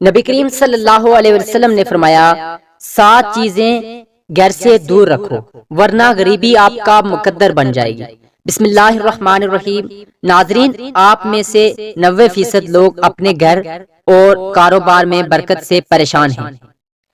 نبی کریم صلی اللہ علیہ وسلم نے فرمایا 7 چیزیں گھر سے دور رکھو ورنہ غریبی آپ کا مقدر بن جائے گی۔ بسم اللہ الرحمن الرحیم۔ ناظرین، آپ میں سے 90% لوگ اپنے گھر اور کاروبار میں برکت سے پریشان ہیں۔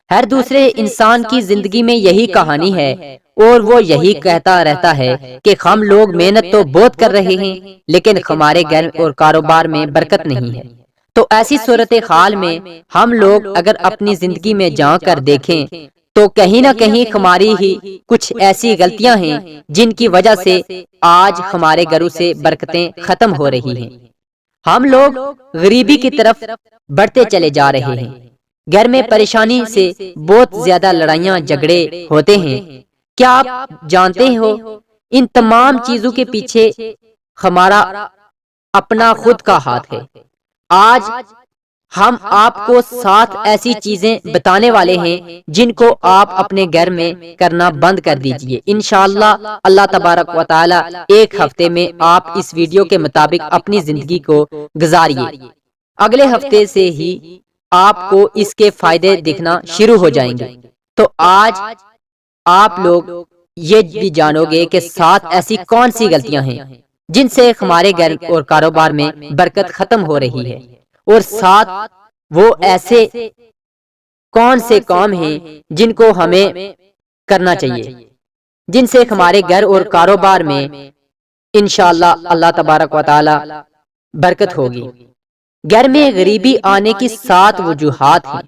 ہر دوسرے انسان کی زندگی میں یہی کہانی ہے اور وہ یہی کہتا رہتا ہے کہ ہم لوگ محنت تو بہت کر رہے ہیں لیکن ہمارے گھر اور کاروبار میں برکت نہیں ہے۔ تو ایسی صورتحال میں ہم لوگ اگر اپنی زندگی میں جھانک کر دیکھیں تو کہیں نہ کہیں ہماری ہی کچھ ایسی غلطیاں ہیں جن کی وجہ سے آج ہمارے گھروں سے برکتیں ختم ہو رہی ہیں۔ ہم لوگ غریبی کی طرف بڑھتے چلے جا رہے ہیں۔ گھر میں پریشانی سے بہت زیادہ لڑائیاں جھگڑے ہوتے ہیں۔ کیا آپ جانتے ہو ان تمام چیزوں کے پیچھے ہمارا اپنا خود کا ہاتھ ہے؟ آج ہم آپ کو 7 ایسی چیزیں بتانے والے ہیں جن کو آپ اپنے گھر میں کرنا بند کر دیجئے۔ انشاءاللہ اللہ تبارک و تعالی ایک ہفتے میں آپ اس ویڈیو کے مطابق اپنی زندگی کو گزاریے۔ اگلے ہفتے سے ہی آپ کو اس کے فائدے دکھنا شروع ہو جائیں گے۔ تو آج آپ لوگ یہ بھی جانو گے کہ 7 ایسی کون سی غلطیاں ہیں جن سے ہمارے گھر اور کاروبار میں برکت ختم ہو رہی ہے، اور 7 وہ ایسے کون سے کام ہیں جن کو ہمیں کرنا چاہیے جن سے ہمارے گھر اور کاروبار میں انشاءاللہ اللہ تبارک و تعالی برکت ہوگی۔ گھر میں غریبی آنے کی 7 وجوہات ہیں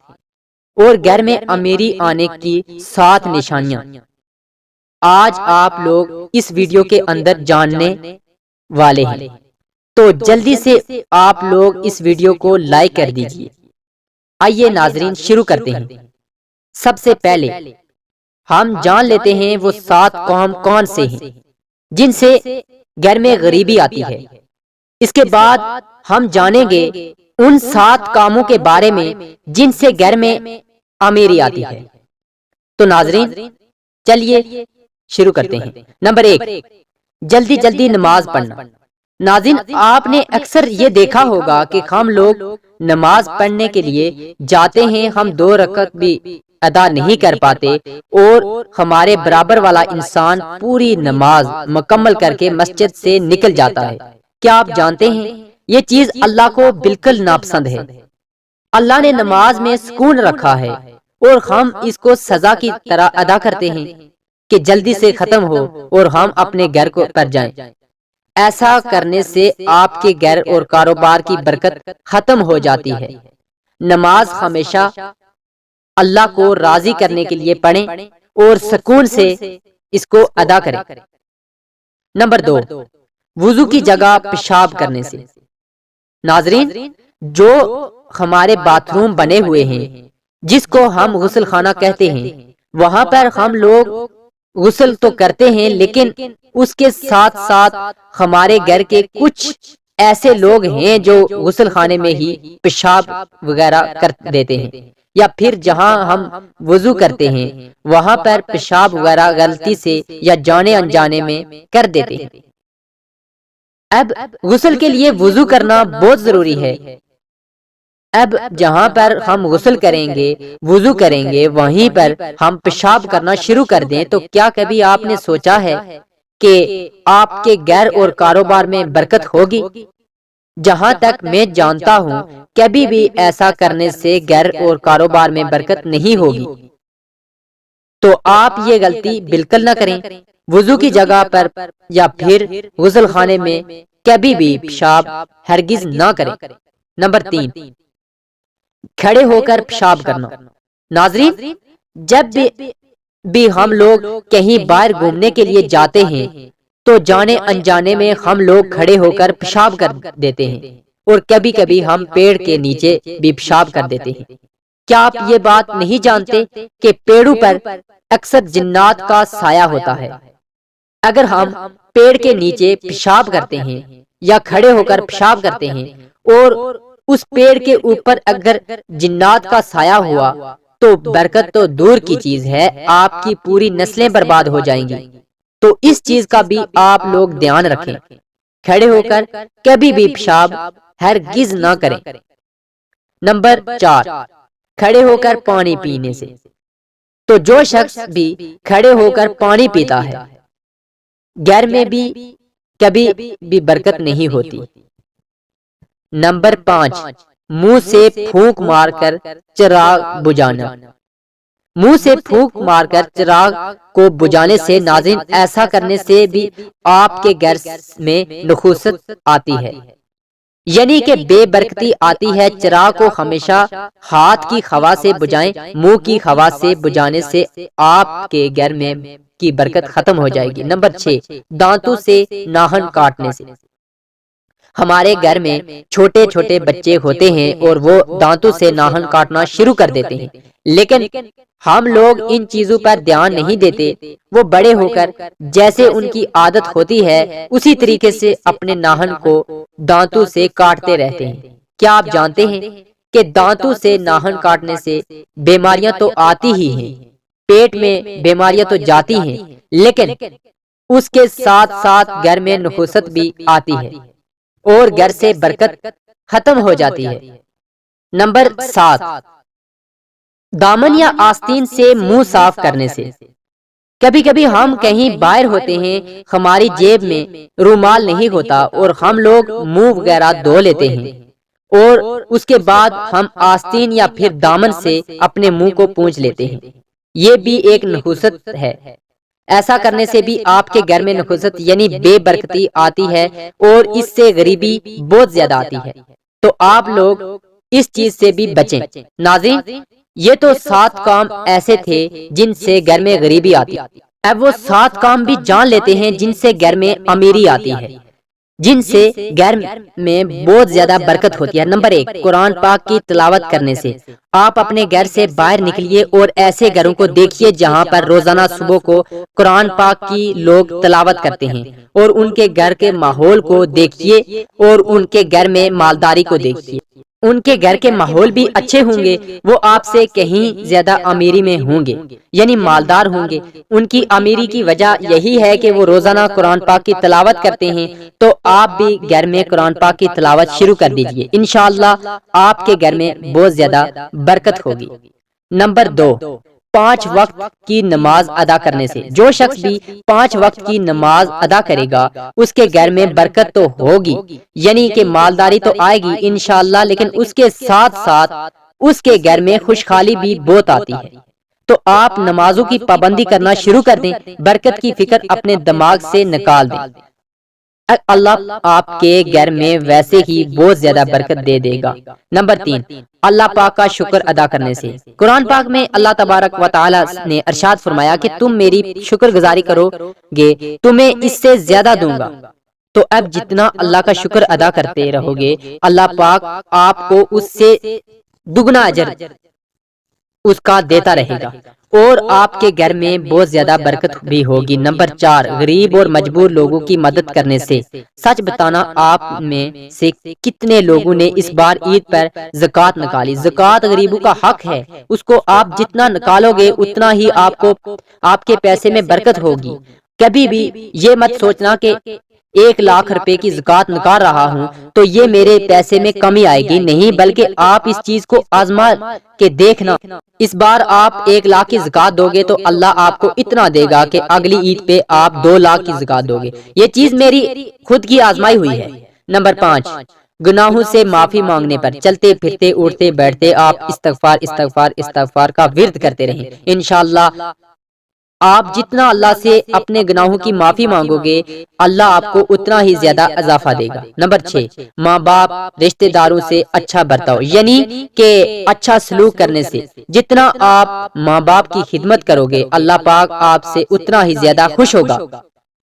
اور گھر میں امیری آنے کی 7 نشانیاں آج آپ لوگ اس ویڈیو کے اندر جاننے والے ہیں۔ تو جلدی سے آپ لوگ اس ویڈیو کو لائک کر دیجئے۔ آئیے ناظرین شروع کرتے ہیں۔ سب سے پہلے ہم جان لیتے ہیں وہ 7 کام کون سے ہیں جن سے گھر میں غریبی آتی ہے۔ اس کے بعد ہم جانیں گے ان 7 کاموں کے بارے میں جن سے گھر میں امیری آتی ہے۔ تو ناظرین چلیے شروع کرتے ہیں۔ نمبر 1، جلدی جلدی نماز پڑھنا۔ ناظرین، آپ نے اکثر یہ دیکھا ہوگا کہ ہم لوگ نماز پڑھنے کے لیے جاتے ہیں، ہم 2 رکعت بھی ادا نہیں کر پاتے اور ہمارے برابر والا انسان پوری نماز مکمل کر کے مسجد سے نکل جاتا ہے۔ کیا آپ جانتے ہیں یہ چیز اللہ کو بالکل ناپسند ہے؟ اللہ نے نماز میں سکون رکھا ہے اور ہم اس کو سزا کی طرح ادا کرتے ہیں کہ جلدی سے ختم ہو اور ہم اپنے گھر کو پر جائیں۔ ایسا کرنے سے آپ کے گھر اور کاروبار کی برکت ختم ہو جاتی ہے۔ نماز ہمیشہ اللہ کو راضی کرنے کے لیے پڑھیں اور سکون سے اس کو ادا کریں۔ نمبر 2، وضو کی جگہ پیشاب کرنے سے۔ ناظرین، جو ہمارے باتھ روم بنے ہوئے ہیں جس کو ہم غسل خانہ کہتے ہیں، وہاں پر ہم لوگ غسل تو کرتے ہیں لیکن اس کے ساتھ ساتھ ہمارے گھر کے کچھ ایسے لوگ ہیں جو غسل خانے میں ہی پیشاب وغیرہ کر دیتے ہیں، یا پھر جہاں ہم وضو کرتے ہیں وہاں پر پیشاب وغیرہ غلطی سے یا جانے انجانے میں کر دیتے ہیں۔ اب غسل کے لیے وضو کرنا بہت ضروری ہے۔ اب جہاں پر ہم غسل کریں گے، وضو کریں گے، وہیں پر ہم پیشاب کرنا شروع کر دیں تو کیا کبھی آپ نے سوچا ہے کہ آپ کے گھر اور کاروبار میں برکت ہوگی؟ جہاں تک میں جانتا ہوں کبھی بھی ایسا کرنے سے گھر اور کاروبار میں برکت نہیں ہوگی۔ تو آپ یہ غلطی بالکل نہ کریں۔ وضو کی جگہ پر یا پھر غسل خانے میں کبھی بھی پیشاب ہرگز نہ کریں۔ نمبر 3، کھڑے ہو کر پیشاب کرنا۔ ناظرین، جب بھی ہم لوگ کہیں باہر گھومنے کے لیے جاتے ہیں تو جانے انجانے میں ہم لوگ کھڑے ہو کر پیشاب کر دیتے ہیں، اور کبھی کبھی ہم پیڑ کے نیچے بھی پیشاب کر دیتے ہیں۔ کیا آپ یہ بات نہیں جانتے کہ پیڑوں پر اکثر جنات کا سایہ ہوتا ہے؟ اگر ہم پیڑ کے نیچے پیشاب کرتے ہیں یا کھڑے ہو کر پیشاب کرتے ہیں اور اس پیڑ کے اوپر اگر جنات کا سایہ ہوا تو برکت تو دور کی چیز ہے، آپ کی پوری نسلیں برباد ہو جائیں گی۔ تو اس چیز کا بھی آپ لوگ دھیان رکھیں، کھڑے ہو کر کبھی بھی پیشاب ہرگز نہ کریں۔ نمبر 4، کھڑے ہو کر پانی پینے سے۔ تو جو شخص بھی کھڑے ہو کر پانی پیتا ہے گھر میں بھی کبھی بھی برکت نہیں ہوتی۔ نمبر 5، منہ سے پھونک مار کر چراغ بجھانا۔ منہ سے پھونک مار کر چراغ کو بجھانے سے، ناظرین، ایسا کرنے سے بھی آپ کے گھر میں نحوست آتی ہے، یعنی کہ بے برکتی آتی ہے۔ چراغ کو ہمیشہ ہاتھ کی ہوا سے بجھائیں، منہ کی ہوا سے بجھانے سے آپ کے گھر میں کی برکت ختم ہو جائے گی۔ نمبر 6، دانتوں سے ناخن کاٹنے سے۔ ہمارے گھر میں چھوٹے چھوٹے بچے ہوتے ہیں اور وہ دانتوں سے ناخن کاٹنا شروع کر دیتے ہیں، لیکن ہم لوگ ان چیزوں پر دھیان نہیں دیتے۔ وہ بڑے ہو کر جیسے ان کی عادت ہوتی ہے اسی طریقے سے اپنے ناخن کو دانتوں سے کاٹتے رہتے ہیں۔ کیا آپ جانتے ہیں کہ دانتوں سے ناخن کاٹنے سے بیماریاں تو آتی ہی ہیں، پیٹ میں بیماریاں تو جاتی ہیں، لیکن اس کے ساتھ ساتھ گھر میں نحوست بھی آتی ہے اور گھر سے برکت ختم ہو جاتی ہے۔ نمبر 7، دامن یا آستین سے منہ صاف کرنے سے۔ کبھی کبھی ہم کہیں باہر ہوتے ہیں، ہماری جیب میں رومال نہیں ہوتا اور ہم لوگ منہ وغیرہ دھو لیتے ہیں اور اس کے بعد ہم آستین یا پھر دامن سے اپنے منہ کو پونچھ لیتے ہیں۔ یہ بھی ایک نحوست ہے۔ ایسا کرنے سے بھی آپ کے گھر میں نحوست یعنی بے برکتی آتی ہے اور اس سے غریبی بہت زیادہ آتی ہے۔ تو آپ لوگ اس چیز سے بھی بچیں۔ ناظرین، یہ تو 7 کام ایسے تھے جن سے گھر میں غریبی آتی۔ اب وہ 7 کام بھی جان لیتے ہیں جن سے گھر میں امیری آتی ہے، جن سے گھر میں بہت زیادہ برکت ہوتی ہے۔ نمبر 1، قرآن پاک کی تلاوت کرنے سے۔ آپ اپنے گھر سے باہر نکلیے اور ایسے گھروں کو دیکھیے جہاں پر روزانہ صبح کو قرآن پاک کی لوگ تلاوت کرتے ہیں، اور ان کے گھر کے ماحول کو دیکھیے اور ان کے گھر میں مالداری کو دیکھیے۔ ان کے گھر کے ماحول بھی اچھے ہوں گے، وہ آپ سے کہیں زیادہ امیری میں ہوں گے، یعنی مالدار ہوں گے۔ ان کی امیری کی وجہ یہی ہے کہ وہ روزانہ قرآن پاک کی تلاوت کرتے ہیں۔ تو آپ بھی گھر میں قرآن پاک کی تلاوت شروع کر دیجئے، انشاءاللہ آپ کے گھر میں بہت زیادہ برکت ہوگی۔ نمبر 2، 5 وقت کی نماز ادا کرنے سے۔ جو شخص بھی 5 وقت کی نماز ادا کرے گا اس کے گھر میں برکت تو ہوگی، یعنی کہ مالداری تو آئے گی انشاءاللہ، لیکن اس کے ساتھ ساتھ اس کے گھر میں خوشحالی بھی بہت آتی ہے۔ تو آپ نمازوں کی پابندی کرنا شروع کر دیں، برکت کی فکر اپنے دماغ سے نکال دیں، اللہ آپ کے گھر میں ویسے ہی بہت زیادہ برکت دے دے گا۔ نمبر 3، اللہ پاک کا شکر ادا کرنے سے۔ قرآن پاک میں اللہ تبارک و تعالی نے ارشاد فرمایا کہ تم میری شکر گزاری کرو گے تمہیں اس سے زیادہ دوں گا۔ تو اب جتنا اللہ کا شکر ادا کرتے رہو گے اللہ پاک آپ کو اس سے دگنا اجر اس کا دیتا رہے گا اور آپ کے گھر میں بہت زیادہ برکت بھی ہوگی۔ نمبر 4، غریب اور مجبور لوگوں کی مدد کرنے سے۔ سچ بتانا، آپ میں سے کتنے لوگوں نے اس بار عید پر زکوٰۃ نکالی؟ زکوٰۃ غریبوں کا حق ہے، اس کو آپ جتنا نکالو گے اتنا ہی آپ کے پیسے میں برکت ہوگی۔ کبھی بھی یہ مت سوچنا کہ 1,00,000 روپے کی زکوٰۃ نکال رہا ہوں تو یہ میرے پیسے میں کمی آئے گی، نہیں، بلکہ آپ اس چیز کو آزما کے دیکھنا۔ اس بار آپ 1,00,000 کی زکوٰۃ دو گے تو اللہ آپ کو اتنا دے گا کہ اگلی عید پہ آپ 2,00,000 کی زکوٰۃ دو گے۔ یہ چیز میری خود کی آزمائی ہوئی ہے۔ نمبر 5، گناہوں سے معافی مانگنے پر۔ چلتے پھرتے اٹھتے بیٹھتے آپ استغفار استغفار استغفار کا ورد کرتے رہیں، انشاءاللہ آپ جتنا اللہ سے اپنے گناہوں کی معافی مانگو گے اللہ آپ کو اتنا ہی زیادہ اضافہ دے گا۔ نمبر 6، ماں باپ رشتہ داروں سے اچھا برتاؤ، یعنی کہ اچھا سلوک کرنے سے۔ جتنا آپ ماں باپ کی خدمت کرو گے اللہ پاک آپ سے اتنا ہی زیادہ خوش ہوگا۔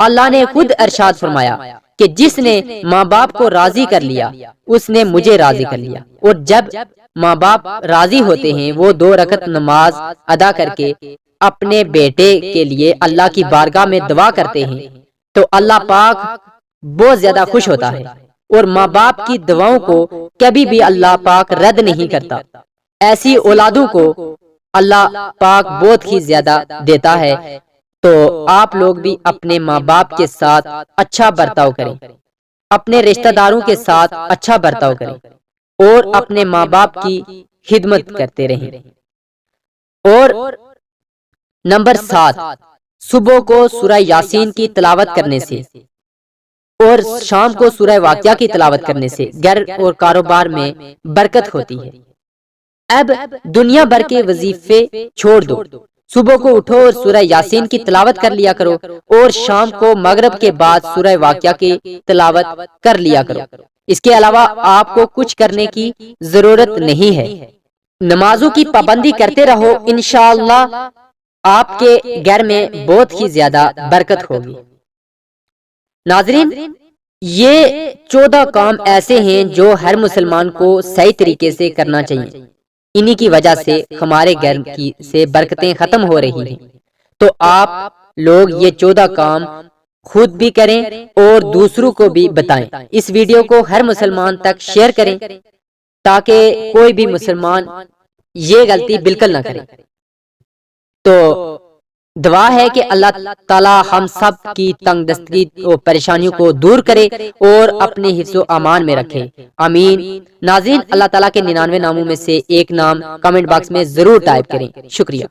اللہ نے خود ارشاد فرمایا کہ جس نے ماں باپ کو راضی کر لیا اس نے مجھے راضی کر لیا۔ اور جب ماں باپ راضی ہوتے ہیں وہ 2 رکعت نماز ادا کر کے اپنے بیٹے کے لیے اللہ کی بارگاہ میں دعا کرتے ہیں تو اللہ پاک بہت زیادہ خوش ہوتا ہے، اور ماں باپ کی دعاؤں کو کبھی بھی اللہ پاک رد نہیں کرتا۔ ایسی اولادوں کو اللہ پاک بہت ہی زیادہ دیتا ہے۔ تو آپ لوگ بھی اپنے ماں باپ کے ساتھ اچھا برتاؤ کریں، اپنے رشتہ داروں کے ساتھ اچھا برتاؤ کریں۔ اور اپنے ماں باپ کی خدمت کرتے رہیں۔ اور نمبر 7، صبح کو سورہ یاسین کی تلاوت کرنے سے اور شام کو سورہ واقعہ کی تلاوت کرنے سے گھر اور کاروبار میں برکت ہوتی ہے۔ اب دنیا بھر کے وظیفے چھوڑ دو، صبح کو اٹھو اور سورہ یاسین کی تلاوت کر لیا کرو، اور شام کو مغرب کے بعد سورہ واقعہ کی تلاوت کر لیا کرو۔ اس کے علاوہ آپ کو کچھ کرنے کی ضرورت نہیں ہے۔ نمازوں کی پابندی کرتے رہو، انشاءاللہ آپ کے گھر میں بہت ہی زیادہ برکت ہوگی۔ ناظرین، یہ 14 کام ایسے ہیں جو ہر مسلمان کو صحیح طریقے سے کرنا چاہیے۔ انہی کی وجہ سے ہمارے گھر کی سے برکتیں ختم ہو رہی ہیں۔ تو آپ لوگ یہ 14 کام خود بھی کریں اور دوسروں کو بھی بتائیں۔ اس ویڈیو کو ہر مسلمان تک شیئر کریں تاکہ کوئی بھی مسلمان یہ غلطی بالکل نہ کرے۔ تو دعا ہے کہ اللہ تعالی ہم سب کی تنگ دستگی اور پریشانیوں کو دور کرے اور اپنے حفظ و امان میں رکھے، آمین۔ ناظرین، اللہ تعالیٰ کے 99 ناموں میں سے ایک نام کمنٹ باکس میں ضرور ٹائپ کریں۔ شکریہ۔